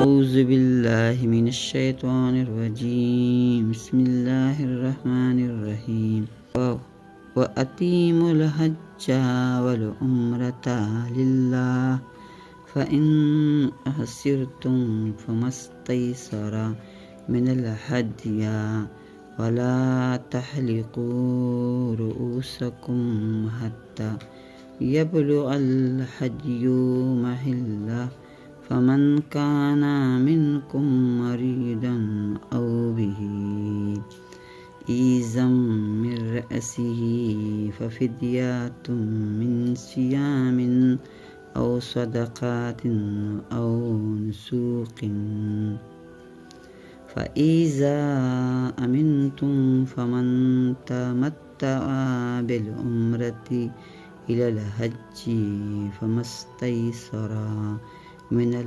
أعوذ بالله من الشيطان الرجيم. بسم الله الرحمن الرحيم. وأتيموا الحج والعمرة لله فإن أحسرتم فما استيسر من الهدي ولا تحلقوا رؤوسكم حتى يبلغ الهدي محله فمن كان منكم مريضا أو به إذى من رأسه ففدية من صيام أو صدقات أو نسوق فإذا أمنتم فمن تمتع بالعمرة إلى الحج فما استيسر من